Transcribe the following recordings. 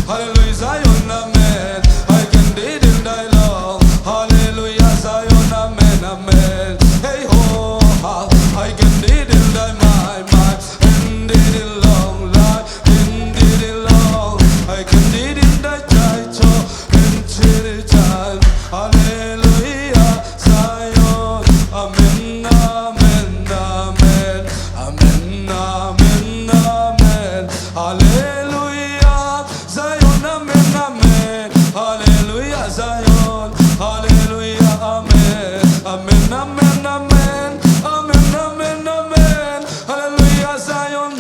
Hallelujah, Zion, amen. I can did in thy love. Hallelujah, Zion, amen, amen. Hey ho, I can did in thy mind, indeed in long life, indeed in long. I can did in thy child, indeed in child. Hallelujah, Zion, amen, amen, amen, amen, amen, amen. Hallelujah, Zion, amen, amen. Hallelujah, Zion, hallelujah, amen, amen, amen, amen, amen, amen, amen. Hallelujah, Zion,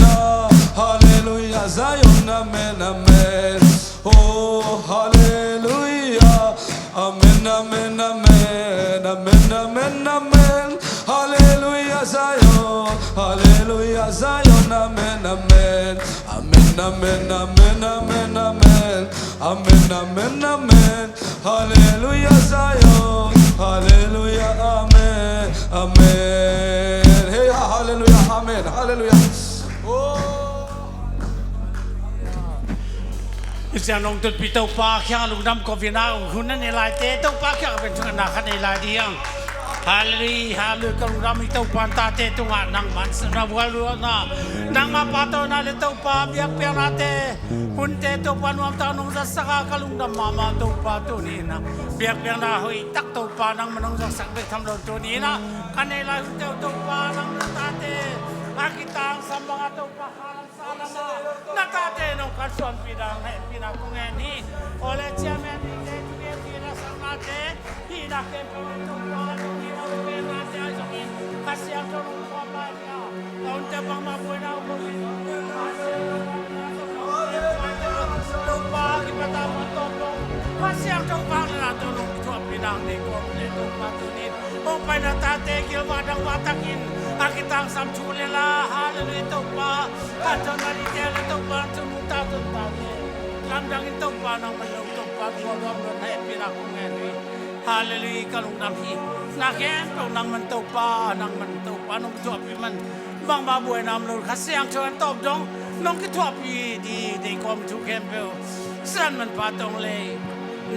hallelujah, Zion, amen, amen. Oh, hallelujah, amen, amen, amen, amen, amen, amen. Hallelujah, Zion, hallelujah, Zion, amen, amen, amen, amen, amen, amen, amen, amen, amen, amen. Hallelujah, Zion, hallelujah, amen, amen. Hey, hallelujah, amen, hallelujah. Oh. อิสยาลงตุนปีเต้าปาแค่ลุงดำกบินาคุณนั่นในลายเต้เต้าปาแค่เป็นทุนนาคันในลายเดียงฮาลีฮาลีกับลุงดำมีเต้าปานตาเต้ตุงานังมันสนาบัวรัวนานังมาปาโตนาเลเต้าปาเบียกเปียนาเต้คุณเต้เต้าปานวมตานุงสัสกากับลุงดำมาเต้าปาตัวนี้นะเบียกเปียนาหอยตักเต้าปานังมันนุงสักเบกทำลงตัวนี้นะคันในลายคุณเต้าปานังตาเต้อากิตังสัมบังเต้าปานักการเต้นองการส่วนปีดังให้ปีนักงานนี้โอเลเชียแมนนี่เต้ปีนักสังนาเต้ปีนักเต้เป็นตัวปาตัวนี้เอาเป็นนาเต้จงอินข้าเสียงตัวลุงความบ้านเนี่ยเราจะบังมาบุญเอาบุญตัวปาที่ประทับมันตกลงข้าเสียงตัวปาเนี่ยตัวลุงทั่วปีนักนี่ก็เป็นตัวปาตัวนี้โอ้ไปนาตาเต้เกี่ยวว่าดังว่าตะกินอากิตังสัมชูเลลาฮาเลลุยตัวปาข้าจนนาฬิกาเลตัวปาจนมุตาตัวปาเนี่ยลำดังตัวปานังมันลงตัวปาตัวรวมกันให้ปีนักงานนี้ฮาเลลุยกับลุงดำฮีนักแข่งตัวนังมันตัวปานังมันตัวปาน้องทั่วปีมันบางมาบวยนำลุงข้าเสียงชวนตบดงน้องก็ทั่วปีดีในความทุกข์แคมเปลสั่นมันปาตรงเลย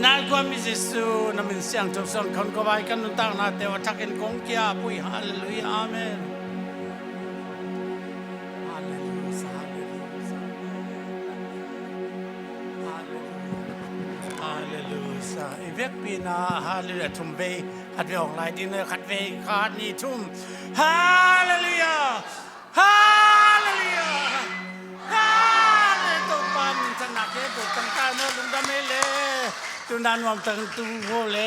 นั่นความมิจิสูนั่นเป็นเสียงทุกส่วนคนก็ไปกันตั้งนาเทวทักกันคงเกียร์ปุยฮาเลลูยาอาเมนฮาเลลูยาฮาเลลูยาอีเวกปีนาฮาเลลูยาทุ่มเบย์ขัดเวงลายดินเนอร์ขัดเวงขาดนี่ทุ่มฮาเลลูยาฮาเลลูยาฮาเลตุปันชนะเก็บบุตรตั้งแต่เมื่อลุงดำเมเลตุนันวมตั้งตัวโหเล